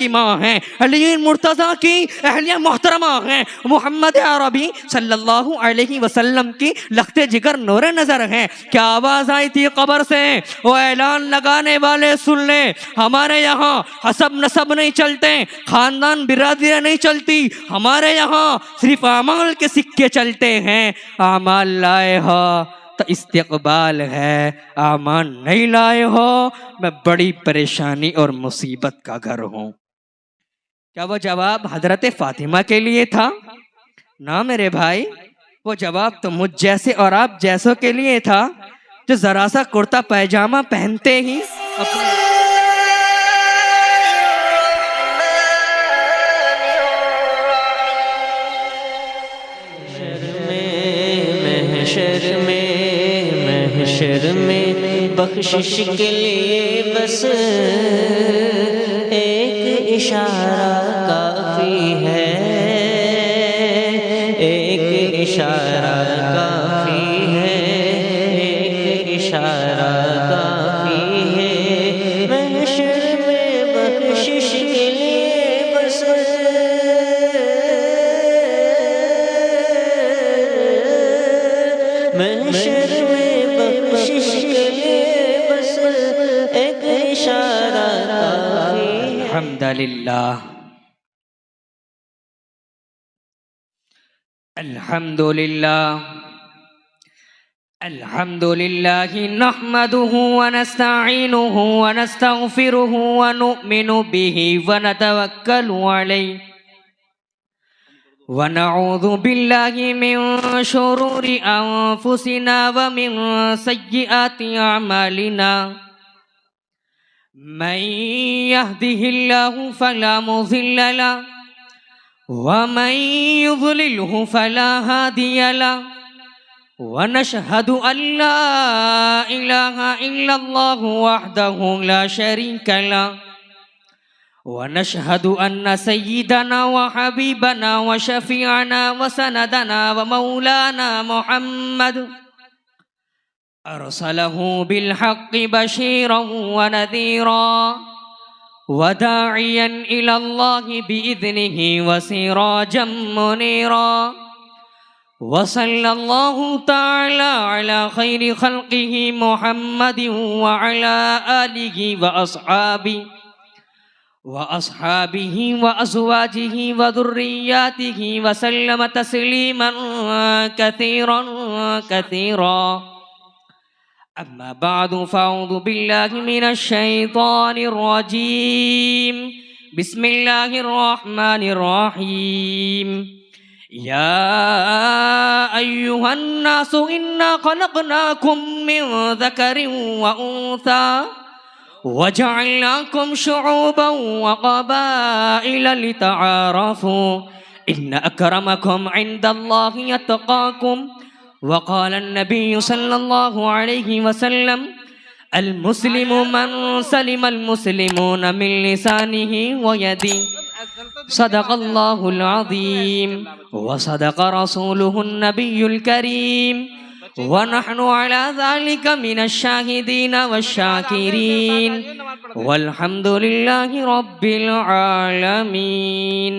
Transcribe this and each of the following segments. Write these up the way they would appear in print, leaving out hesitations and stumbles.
की माँ हैं, अली मुर्तज़ा की अहलिया मोहतरमा हैं, मोहम्मद अरबी सल्लल्लाहु अलैहि वसल्लम की लख्ते जिगर नूरे नज़र हैं। क्या आवाज़ आई थी कब्र से, वो ऐलान लगाने वाले सुन ले, हमारे यहाँ हसब नसब नहीं चलते, खानदान बिरादरियाँ नहीं चलती, हमारे यहाँ सिर्फ अमाल के सिक्के चलते हैं। अमाल लाए हो तो इस्तिक़बाल है, आमान नहीं लाए हो मैं बड़ी परेशानी और मुसीबत का घर हूँ। क्या वो जवाब हजरत फातिमा के लिए था? ना मेरे भाई, वो जवाब तो मुझ जैसे और आप जैसों के लिए था, जो जरा सा कुर्ता पैजामा पहनते ही अपने महशर में बख्शिश के लिए बस एक इशारा काफी है, एक इशारा काफी है, एक इशारा काफी है। महशर में बख्शिश के लिए बस महशर में बख्शिश के लिए बस एक इशारा काफी है। अल्हम्दुलिल्लाह अल्हम्दुलिल्लाह अल्हम्दुलिल्लाह नहमदुहु व नस्तईनुहु व नस्तगफिरुहु व नुमिनु बिही व नतवक्कलु अलैहि व नऊज़ु बिल्लाहि मिन शुरूरि अनफुसिना व मिन सय्यिआति अमालिना। मन यहदिहिल्लाहु फला मुज़िल्ल लहु व मन युज़लिल्हु फला हादिय लहु व नशहदु अल्ला इलाहा इल्लल्लाहु वहदहु ला शरीका लहु व नशहदु अन्न सय्यिदना व हबीबना व शफीअना व सनदना व मौलाना मुहम्मद अरसलहु बिलहक्कि बशीरन व नज़ीरा व दाइयन इलल्लाहि बिइज़निहि व सिराजम मुनीरा व सल्लल्लाहु तआला अला खैरि खल्क़िहि मुहम्मदिन व अला आलिहि व अस्हाबिहि व अज़वाजिहि व ज़ुर्रिय्यातिहि व सल्लम तस्लीमन कसीरन कसीरा। अम्मा बादु फ़अऊज़ु बिल्लाहि मिनश शैतानिर रजीम। बिस्मिल्लाहिर रहमानिर रहीम। या अय्युहन नासु इन्ना खलक़नाकुम मिन ज़करिन व उन्सा व जअलनाकुम शुऊबन व क़बाइल लितआरफ़ू इन्न अक्रमकुम इंदल्लाहि अत्क़ाकुम। वक़ाल नबी सल्लल्लाहु अलैहि वसल्लम अल मुस्लिमु मन सलिमल मुस्लिमून मिन लिसानिहि व यदिही सदक़ल्लाहुल अज़ीम व सदक़ रसूलुहुन नबियुल करीम व नहनु अला ज़ालिका मिनश शाहिदीन वश्शाकिरीन वल्हम्दुलिल्लाहि रब्बिल आलमीन।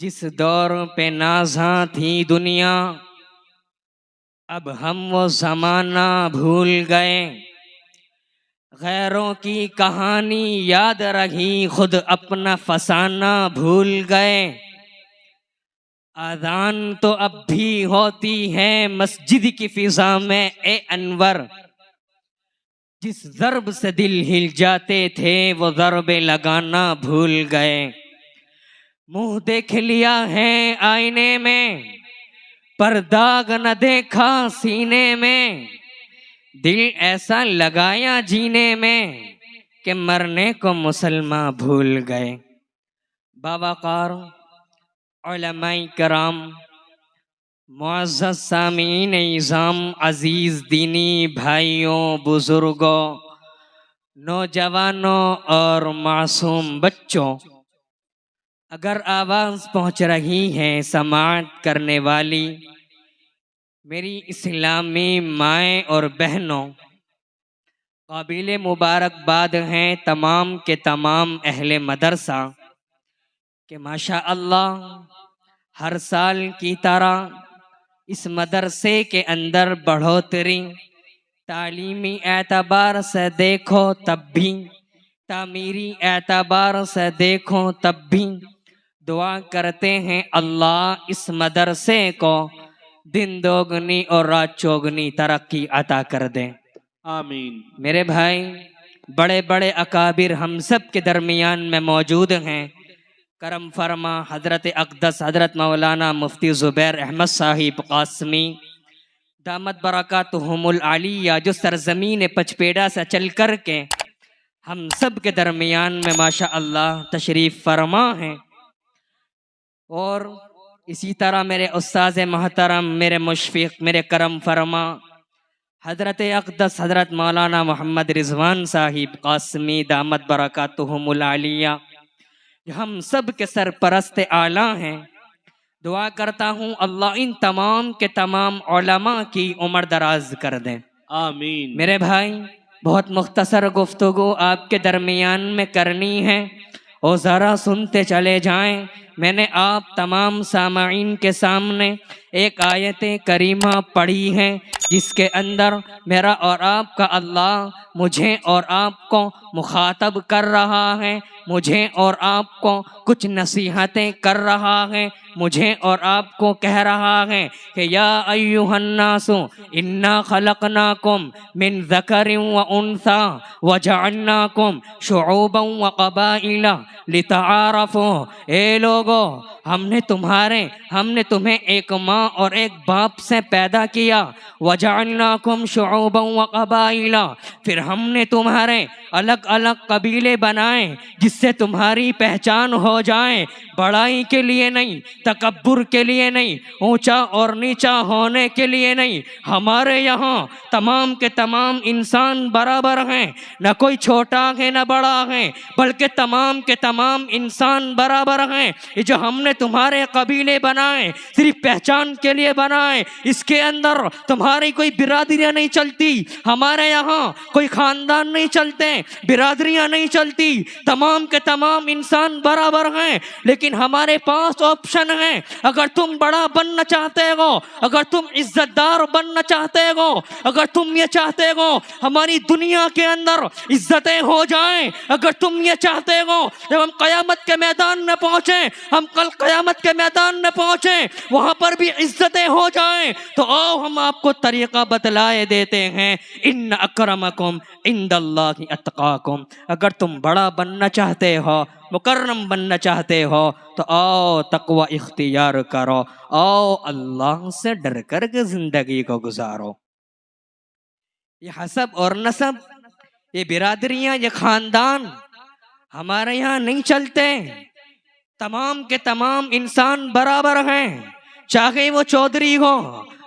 जिस दौर पे नाज़ा थी दुनिया, अब हम वो ज़माना भूल गए। गैरों की कहानी याद रही, खुद अपना फसाना भूल गए। आज़ान तो अब भी होती है मस्जिद की फिजा में ए अनवर। जिस ज़र्ब से दिल हिल जाते थे वो ज़र्बे लगाना भूल गए। मुंह देख लिया है आईने में, पर दाग न देखा सीने में। दिल ऐसा लगाया जीने में कि मरने को मुसलमान भूल गए। बावकार उलमाए कराम, मुअज़्ज़ज़ सामीन इज़ाम, अजीज़ दीनी भाइयों, बुजुर्गों, नौजवानों और मासूम बच्चों, अगर आवाज़ पहुँच रही है समाअत करने वाली मेरी इस्लामी माएँ और बहनों, काबिल मुबारकबाद हैं तमाम के तमाम अहले मदरसा कि माशा अल्लाह हर साल की तरह इस मदरसे के अंदर बढ़ोतरी, तालीमी एतबार से देखो तब भी, तामीरी एतबार से देखो तब भी दुआ करते हैं अल्लाह इस मदरसे को दिन दोगुनी और रात चौगुनी तरक्की अता कर दे। आमीन। मेरे भाई, बड़े बड़े अकाबिर हम सब के दरमियान में मौजूद हैं। करम फरमा हजरत अक़दस हजरत मौलाना मुफ्ती ज़ुबैर अहमद साहिब कासमी दामत बरकातुहुमुल आलिया, जो सरजमीन पचपेड़ा से चल कर के हम सब के दरमियान में माशा अल्लाह तशरीफ़ फरमा हैं। और इसी तरह मेरे उस्ताद मोहतरम, मेरे मुशफ़िक़, मेरे करम फरमा हजरत अक़दस हजरत मौलाना मोहम्मद रिजवान साहिब कासमी दामत बरकातुहुमुल आलिया, हम सब के सरपरस्त आला हैं। दुआ करता हूँ अल्लाह इन तमाम के तमाम उलमा की उम्र दराज कर दें। आमीन। मेरे भाई, बहुत मुख्तसर गुफ्तगू आपके दरमियान में करनी है और ज़रा सुनते चले जाएं। मैंने आप तमाम सामाईन के सामने एक आयत करीमा पढ़ी है जिसके अंदर मेरा और आपका अल्लाह मुझे और आपको मुखातब कर रहा है, मुझे और आपको कुछ नसीहतें कर रहा है, मुझे और आपको कह रहा है कि या अय्युहन्नासु इन्ना खलकनाकुम मिन ज़करिन व उन्सा व जअलनाकुम शुऊबन व क़बाइला लितआरफू। ए लोगो, हमने तुम्हें एक माँ और एक बाप से पैदा किया। वजअलनाकुम शुऊबन व क़बाइला, फिर हमने तुम्हारे अलग अलग कबीले बनाए जिससे तुम्हारी पहचान हो जाए। बड़ाई के लिए नहीं, तकब्बुर के लिए नहीं, ऊंचा और नीचा होने के लिए नहीं। हमारे यहाँ तमाम के तमाम इंसान बराबर हैं, न कोई छोटा है न बड़ा है, बल्कि तमाम के तमाम इंसान बराबर हैं। ये जो हमने तुम्हारे कबीले बनाए सिर्फ पहचान के लिए बनाए, इसके अंदर तुम्हारी कोई बिरादरियाँ नहीं चलती। हमारे यहाँ कोई खानदान नहीं चलते, बिरादरियाँ नहीं चलती, तमाम के तमाम इंसान बराबर हैं। लेकिन हमारे पास ऑप्शन है, अगर तुम बड़ा बनना चाहते हो, अगर तुम इज्जतदार बनना चाहते हो, अगर तुम ये चाहते हो हमारी दुनिया के अंदर इज्जतें हो जाएं, अगर तुम ये चाहते हो जब हम क़यामत के मैदान में पहुंचे, हम कल क़यामत के मैदान में पहुंचे वहां पर भी इज्जतें हो जाएं, तो आओ हम आपको तरीका बतलाए देते हैं। इन्न अक्रमकुम इंदल्लाहि अत्क़ाकुम। अगर तुम बड़ा बनना चाहते हो, मुकर्रम बनना चाहते हो, तो आओ तक़वा इख्तियार करो, आओ अल्लाह से डर कर के जिंदगी को गुजारो। ये हसब और नसब, ये बिरादरियां, ये खानदान हमारे यहाँ नहीं चलते। तमाम के तमाम इंसान बराबर हैं, चाहे वो चौधरी हो,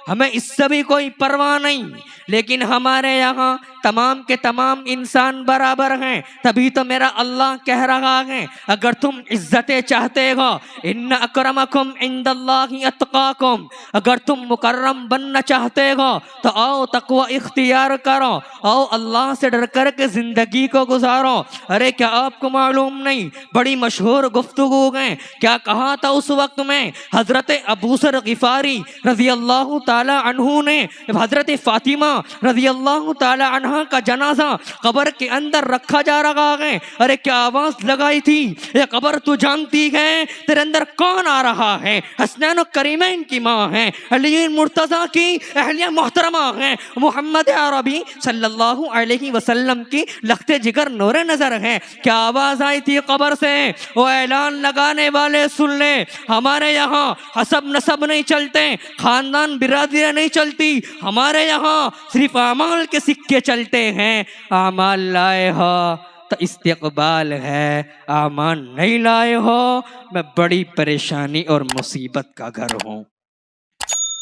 हमें इससे भी कोई परवाह नहीं। लेकिन हमारे यहाँ तमाम के तमाम इंसान बराबर हैं। तभी तो मेरा अल्लाह कह रहा है, अगर तुम इज्जतें चाहते हो, इन्न अक्रमकुम इंदल्लाहि अत्क़ाकुम, अगर तुम मुकर्रम बनना चाहते हो तो आओ तक़वा इख्तियार करो, आओ अल्लाह से डर कर के ज़िंदगी को गुजारो। अरे क्या आपको मालूम नहीं, बड़ी मशहूर गुफ्तगू है, क्या कहा था उस वक्त में हज़रत अबू ज़र ग़िफ़ारी रज़ी अल्लाह ताला अन्हु ने, हज़रत फ़ातिमा रज़ी अल्लाह ताला अन्हा का जनाजा कब्र के अंदर रखा जा रहा है। अरे क्या आवाज़ लगाई थी, ये कब्र तू जानती है तेरे अंदर कौन आ रहा है? हसनैन और करीमैन की माँ है, अली मुर्तज़ा की अहलिया मोहतरमा है, मोहम्मद अरबी सल्लल्लाहु अलैहि वसल्लम की लख्ते जिगर नूरे नज़र है। क्या आवाज़ आई थी कब्र से, वो ऐलान लगाने वाले सुन ले, हमारे यहाँ हसब नसब नहीं चलते, खानदान बिरादरियाँ नहीं चलती, हमारे यहाँ सिर्फ अमाल के सिक्के चलते हैं। अमाल लाए हो तो इस्तिक़बाल है, आमान नहीं लाए हो मैं बड़ी परेशानी और मुसीबत का घर हूँ।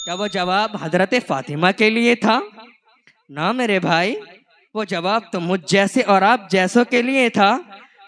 क्या वो जवाब हजरत फातिमा के लिए था? ना मेरे भाई, वो जवाब तो मुझ जैसे और आप जैसों के लिए था,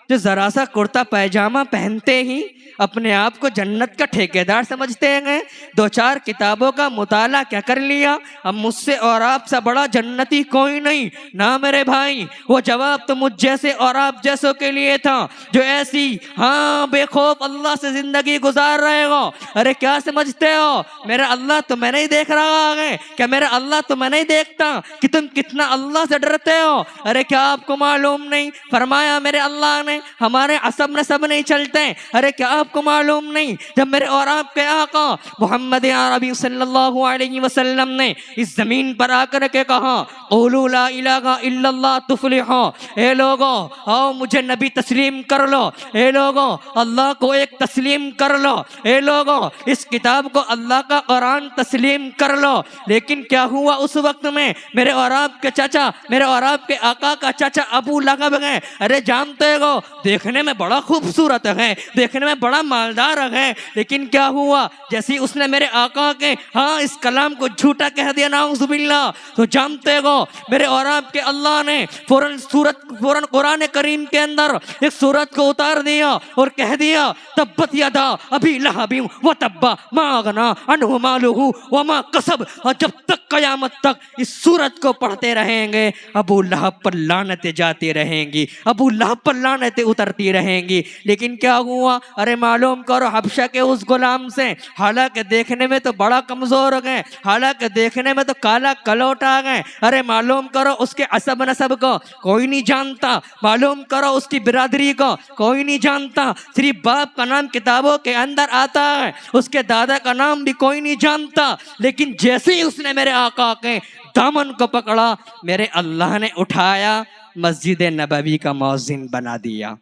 जो जरा सा कुर्ता पैजामा पहनते ही अपने आप को जन्नत का ठेकेदार समझते हैं। दो चार किताबों का मुताला क्या कर लिया, अब मुझसे और आपसे बड़ा जन्नती कोई नहीं। ना मेरे भाई, वो जवाब तो मुझ जैसे और आप जैसों के लिए था जो ऐसी हाँ बेखौफ अल्लाह से जिंदगी गुजार रहे हो। अरे क्या समझते हो, मेरा अल्लाह तो मैं नहीं देख रहा है क्या? मेरा अल्लाह तो मैं नहीं देखता कि तुम कितना अल्लाह से डरते हो? अरे क्या आपको मालूम नहीं, फरमाया मेरे अल्लाह ने हमारे असब नसब नहीं चलते। अरे क्या आपको मालूम नहीं, जब मेरे और आपके आका मोहम्मद अरबी सल्लल्लाहु अलैहि वसल्लम ने इस जमीन पर आकर के कहा क़ुलू ला इलाहा इल्लल्लाह तुफ्लिहू, ए लोगो आओ मुझे नबी तस्लीम कर लो, ए लोगो अल्लाह को एक तस्लीम कर लो, ए लोगो इस किताब को अल्लाह का कुरान तस्लीम कर लो। लेकिन क्या हुआ उस वक्त में, मेरे और आपके चाचा, मेरे और आपके आका का चाचा अबू लहब है। अरे जानते हो देखने में बड़ा खूबसूरत है, देखने में बड़ा मालदार है, लेकिन क्या हुआ जैसे ही उसने मेरे आका के हाँ इस कलाम को झूठा कह दिया नाउज़ुबिल्लाह, तो जानते हो मेरे और आपके अल्लाह ने फौरन कुरान करीम के अंदर एक सूरत को उतार दिया और कह दिया तब्बत यदा अबी लहबी व तब्बा मा अगना अन्हु मालुहु व मा कसब। और जब तक कयामत तक इस सूरत को पढ़ते रहेंगे अबू लहब पर लानतें जाती रहेंगी, अबू लहब पर लानतें उतरती रहेंगी। लेकिन क्या हुआ, अरे मालूम करो हबशा के उस गुलाम से, हालांकि देखने में तो बड़ा कमजोर हो गए, हालांकि देखने में तो काला कलोट आ गए, अरे मालूम करो उसके असब नसब को कोई नहीं जानता, मालूम करो उसकी बिरादरी को कोई नहीं जानता, सिर्फ बाप का नाम किताबों के अंदर आता है, उसके दादा का नाम भी कोई नहीं जानता। लेकिन जैसे ही उसने मेरे आका के दामन को पकड़ा, मेरे अल्लाह ने उठाया मस्जिद नबवी का मौज़िन बना दिया।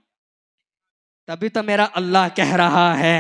तभी तो मेरा अल्लाह कह रहा है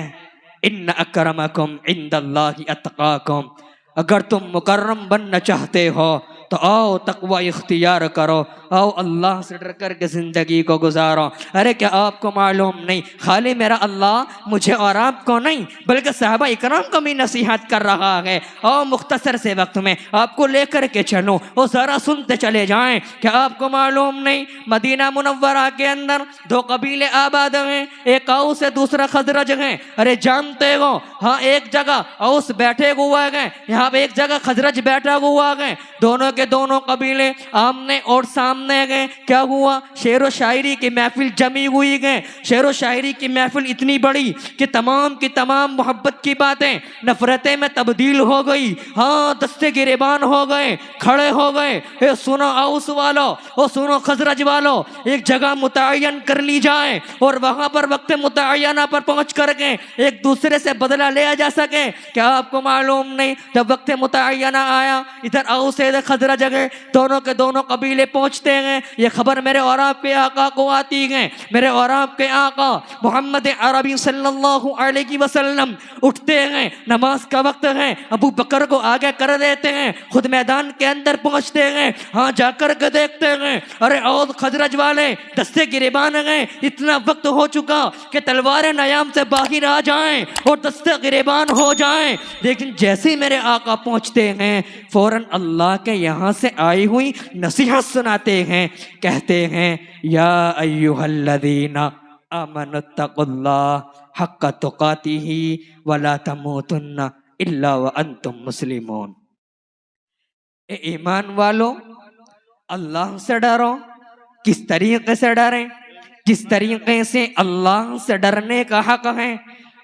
इन्न अकरमकुम इंदल्लाहि अत्काकुम, अगर तुम मुकर्रम बनना चाहते हो तो आओ तकवा इख्तियार करो, आओ अल्लाह से डर कर के ज़िंदगी को गुजारो। अरे क्या आपको मालूम नहीं, खाली मेरा अल्लाह मुझे और आपको नहीं बल्कि सहाबा इकराम को भी नसीहत कर रहा है। आओ मुख्तसर से वक्त में आपको लेकर के चलो और ज़रा सुनते चले जाएं। क्या आपको मालूम नहीं, मदीना मुनव्वरा के अंदर दो कबीले आबाद हैं, एक औस है दूसरा खजरज है। अरे जानते हो हाँ एक जगह औस बैठे हुआ है, यहाँ पे एक जगह खजरज बैठा हुआ है, दोनों के दोनों कबीले आमने और सामने गए। क्या हुआ, शेर व शायरी की महफिल जमी हुई गए, शेर व शायरी की महफिल इतनी बड़ी कि तमाम की तमाम मोहब्बत की बातें नफरतें में तब्दील हो गई। हाँ दस्ते गिरेबान हो गए, खड़े हो गए। ए सुनो औस वालों, ओ सुनो खजरज वालों, एक जगह मुतय्यन कर ली जाए और वहां पर वक्त मुतय्यना पर पहुंच करके एक दूसरे से बदला लिया जा सके। क्या आपको मालूम नहीं, जब वक्त मुतय्यना आया इधर औस इधर खजरज जगह दोनों के दोनों कबीले पहुंचते हैं, ये खबर मेरे और आपके आका को आती है। मेरे और आपके आका मोहम्मद अरबी सल्लल्लाहु अलैहि वसल्लम उठते हैं, नमाज का वक्त है, अबू बकर को आगे कर देते हैं, खुद मैदान के अंदर पहुंचते हैं। हाँ जाकर के देखते हैं अरे और खजरज वाले दस्ते गिरेबान गए, इतना वक्त हो चुका कि तलवारें नयाम से बाहर आ जाएं और दस्ते गिरेबान हो जाएं। लेकिन जैसे ही मेरे आका पहुंचते हैं फौरन अल्लाह के यहाँ से आई हुई नसीहत सुनाते हैं, कहते हैं या अय्युहल्लज़ीना आमनुत्तकुल्लाह हक्का तुकातिही वला तमूतुन्ना इल्ला व अंतुम मुस्लिमून। ए ईमान वालों, अल्लाह से डरो। किस तरीके से डरें, जिस तरीके से अल्लाह से डरने का हक है।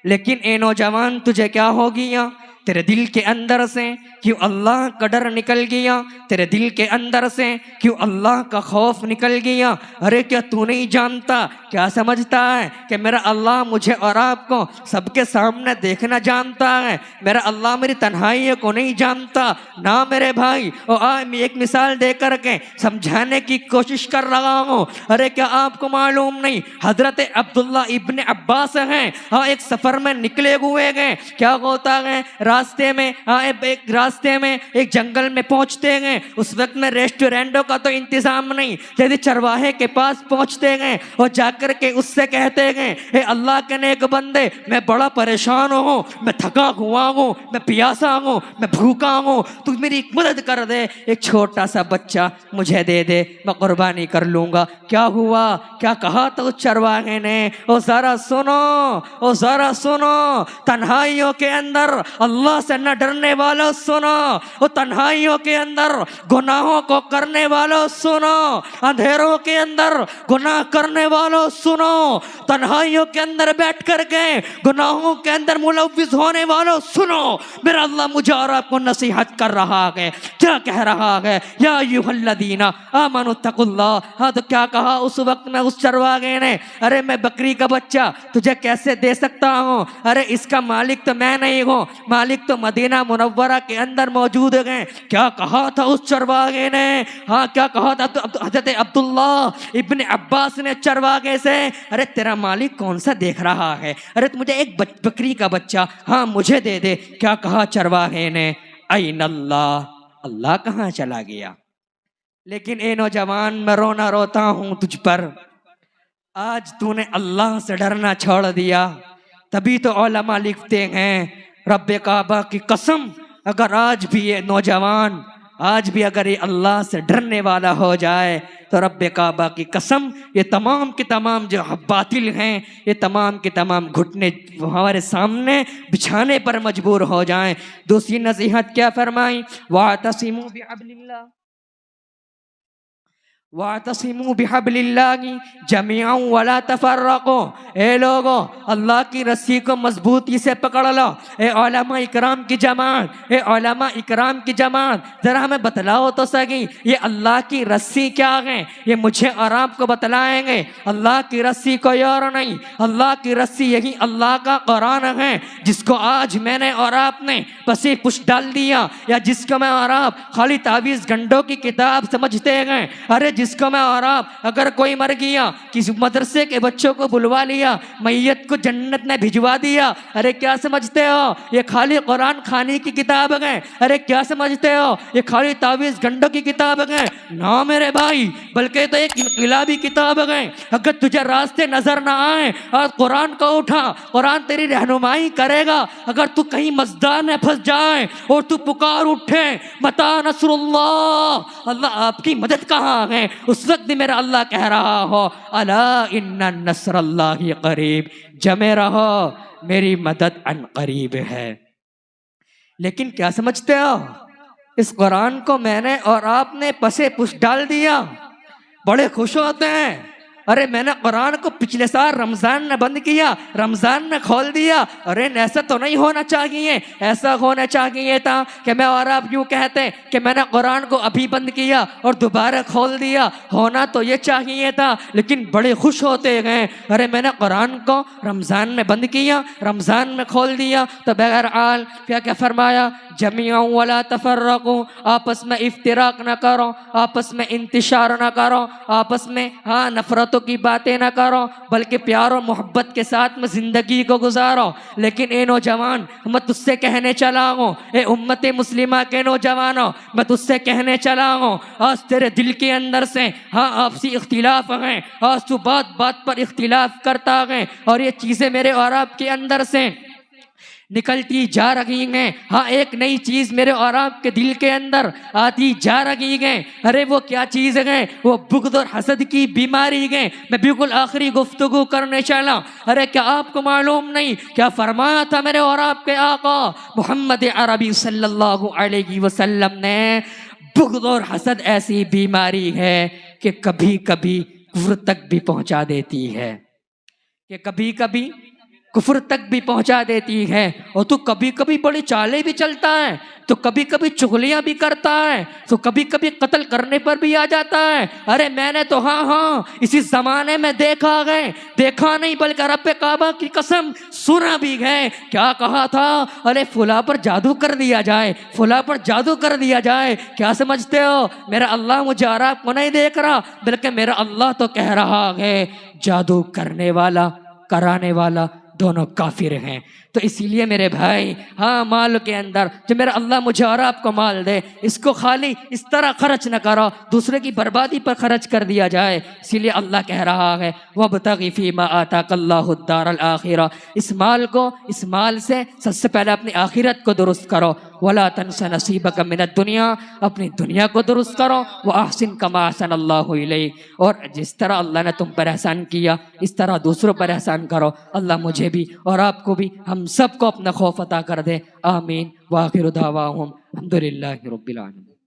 लेकिन ए नौजवान तुझे क्या हो गया, तेरे दिल के अंदर से क्यों अल्लाह का डर निकल गया, तेरे दिल के अंदर से क्यों अल्लाह का खौफ निकल गया। अरे क्या तू नहीं जानता, क्या समझता है कि मेरा अल्लाह मुझे और आपको सबके सामने देखना जानता है, मेरा अल्लाह मेरी तन्हाई को नहीं जानता ना मेरे भाई। और आज मैं एक मिसाल दे करके समझाने की कोशिश कर रहा हूँ। अरे क्या आपको मालूम नहीं, हजरत अब्दुल्ला इब्ने अब्बास हैं, हाँ एक सफर में निकले हुए गए। क्या होता है, रास्ते में एक रास्ते में एक जंगल में पहुंचते गए। उस वक्त में रेस्टोरेंटों का तो इंतजाम नहीं, यदि चरवाहे के पास पहुंचते गए और जाकर के उससे कहते गए, हे अल्लाह के नेक बंदे, मैं बड़ा परेशान हूँ, मैं थका हुआ हूँ, मैं प्यासा हूँ, मैं भूखा हूँ, तू मेरी मदद कर दे, एक छोटा सा बच्चा मुझे दे दे, मैं कुर्बानी कर लूंगा। क्या हुआ, क्या कहा तो उस चरवाहे ने, ओ जरा सुनो, ओ जरा सुनो, तन्हाइयों के अंदर अल्लाह से न डरने वालों सुनो, ओ तन्हाइयों के अंदर गुनाहों को करने वालों सुनो, अंधेरों के अंदर गुनाह करने वालों सुनो, तन्हाइयों के अंदर बैठ कर के गुनाहों के अंदर मुलव्विस होने वालों सुनो। मेरा अल्लाह मुझे और आपको नसीहत कर रहा है, क्या कह रहा है, या अय्युहल्लज़ीना आमनु तकुल्लाह। हाँ, तो क्या कहा उस वक्त में उस चरवाहे ने, अरे मैं बकरी का बच्चा तुझे कैसे दे सकता हूँ, अरे इसका मालिक तो मैं नहीं हूँ, मालिक तो मदीना मुनव्वरा के अंदर मौजूद है। क्या कहा था उस चरवाहे ने, हाँ क्या कहा था हजरत अब्दुल्लाह इब्न अब्बास ने चरवाहे से, अरे तेरा मालिक कौन सा देख रहा है, अरे तू मुझे एक बकरी का बच्चा हाँ मुझे दे दे। क्या कहा चरवाहे ने, ऐन अल्लाह, अल्लाह कहाँ चला गया। लेकिन ए नौजवान, मैं रोना रोता हूँ तुझ पर, आज तूने अल्लाह से डरना छोड़ दिया। तभी तो उलमा लिखते हैं, रब्बे काबा की कसम, अगर आज भी ये नौजवान, आज भी अगर ये अल्लाह से डरने वाला हो जाए तो रब्बे काबा की कसम, ये तमाम के तमाम जो बातिल हैं, ये तमाम के तमाम घुटने हमारे सामने बिछाने पर मजबूर हो जाएं। दूसरी नसीहत क्या फरमाई, वातसिमू बिहब्लिल्लाह, वातसिमू बिहब्लिल्लाहि जमीअन वला तफर्रक़ू। ए लोगो, अल्लाह की रस्सी को मजबूती से पकड़ लो। ए उलमा इकराम की जमात, ए उलमा इकराम की जमात, जरा हमें बतलाओ तो सही, ये अल्लाह की रस्सी क्या है, ये मुझे और आपको बतलाएंगे। अल्लाह की रस्सी कोई और नहीं, अल्लाह की रस्सी यही अल्लाह का कुरान है, जिसको आज मैंने और आपने पसी पुश डाल दिया, या जिसको मैं और आप खाली तावीज़ गंडों की किताब समझते हैं। अरे जिसको मैं और आप, अगर कोई मर गया, किसी मदरसे के बच्चों को बुलवा लिया, मैयत को जन्नत में भिजवा दिया, अरे क्या समझते हो ये खाली कुरान खानी की किताब है, अरे क्या समझते हो ये खाली तावीज़ गंडों की किताब है। ना मेरे भाई, बल्कि तो एक इनकलाबी किताब है। अगर तुझे रास्ते नजर ना आए और कुरान को उठा, कुरान तेरी रहनुमाई करेगा। अगर तू कहीं मज़दार में फंस जाए और तू पुकार उठे, मता नसरुल्लाह, अल्लाह आपकी मदद कहाँ है, उस वक्त भी मेरा अल्लाह कह रहा हो, अला इन्ना नस्रल्लाहि करीब, जमे रहो, मेरी मदद अन करीब है। लेकिन क्या समझते हो, इस कुरान को मैंने और आपने पसे पुश डाल दिया, बड़े खुश होते हैं। अरे मैंने कुरान को पिछले साल रमजान में बंद किया, रमजान में खोल दिया। अरे ऐसा तो नहीं होना चाहिए, ऐसा होना चाहिए था कि मैं और आप यूं कहते कि मैंने कुरान को अभी बंद किया और दोबारा खोल दिया, होना तो ये चाहिए था। लेकिन बड़े खुश होते गए, अरे मैंने कुरान को रमजान में बंद किया, रमजान में खोल दिया। तो बहरहाल क्या क्या फरमाया, जमीअन वला तफर्रक़ू, आपस में इफ्तिराक न करो, आपस में इंतिशार न करो, आपस में हाँ नफरतों की बातें ना करो, बल्कि प्यार और मोहब्बत के साथ में जिंदगी को गुजारो। लेकिन ए नौजवान, मैं तुझसे कहने चला हूँ, ए उम्मत मुस्लिमा के नौजवानों, मैं तुझसे कहने चला हूँ, आज तेरे दिल के अंदर से हाँ आपसी इख्तिलाफ हैं, आज तू बात बात पर इख्तिलाफ करता है और ये चीज़ें मेरे और आपके अंदर से निकलती जा रही हैं। हाँ, एक नई चीज़ मेरे और आपके दिल के अंदर आती जा रही है। अरे वो क्या चीज़ है, वो बुग़्ज़ और हसद की बीमारी है। मैं बिल्कुल आखिरी गुफ्तगू करने चला। अरे क्या आपको मालूम नहीं क्या फरमाया था मेरे और आपके आका मोहम्मद अरबी सल्लल्लाहु अलैहि वसल्लम ने, बुग़्ज़ और हसद ऐसी बीमारी है कि कभी कभी कुफ्र तक भी पहुँचा देती है, कि कभी कभी कुफ्र तक भी पहुंचा देती है। और तो कभी कभी बड़ी चालें भी चलता है, तो कभी कभी चुगलियां भी करता है, तो कभी कभी कत्ल करने पर भी आ जाता है। अरे मैंने तो हाँ इसी जमाने में देखा है, देखा नहीं बल्कि रब्बे काबा की कसम सुना भी है। क्या कहा था, अरे फुला पर जादू कर दिया जाए, फुला पर जादू कर दिया जाए। क्या समझते हो, मेरा अल्लाह मुझे और आपको नहीं देख रहा, बल्कि मेरा अल्लाह तो कह रहा है जादू करने वाला कराने वाला दोनों काफिर हैं। तो इसीलिए मेरे भाई, हाँ, माल के अंदर जो मेरा अल्लाह मुझे और आपको माल दे, इसको खाली इस तरह खर्च न करो, दूसरे की बर्बादी पर खर्च कर दिया जाए। इसीलिए अल्लाह कह रहा है वब्तगी फीमा आताकल्लाहु दारल आखिरा, इस माल से सबसे पहले अपनी आखिरत को दुरुस्त करो। वला तंसा नसीबक मिनद दुनिया, अपनी दुनिया को दुरुस्त करो। व अहसिन कमा अहसन अल्लाहु इलैक, और जिस तरह अल्लाह ने तुम पर एहसान किया इस तरह दूसरों पर एहसान करो। अल्लाह मुझे भी और आपको भी, हम सबको अपना खौफ अता कर दे। आमीन। व आखिरु दावाहुम अल्हम्दुलिल्लाहि रब्बिल आलमीन।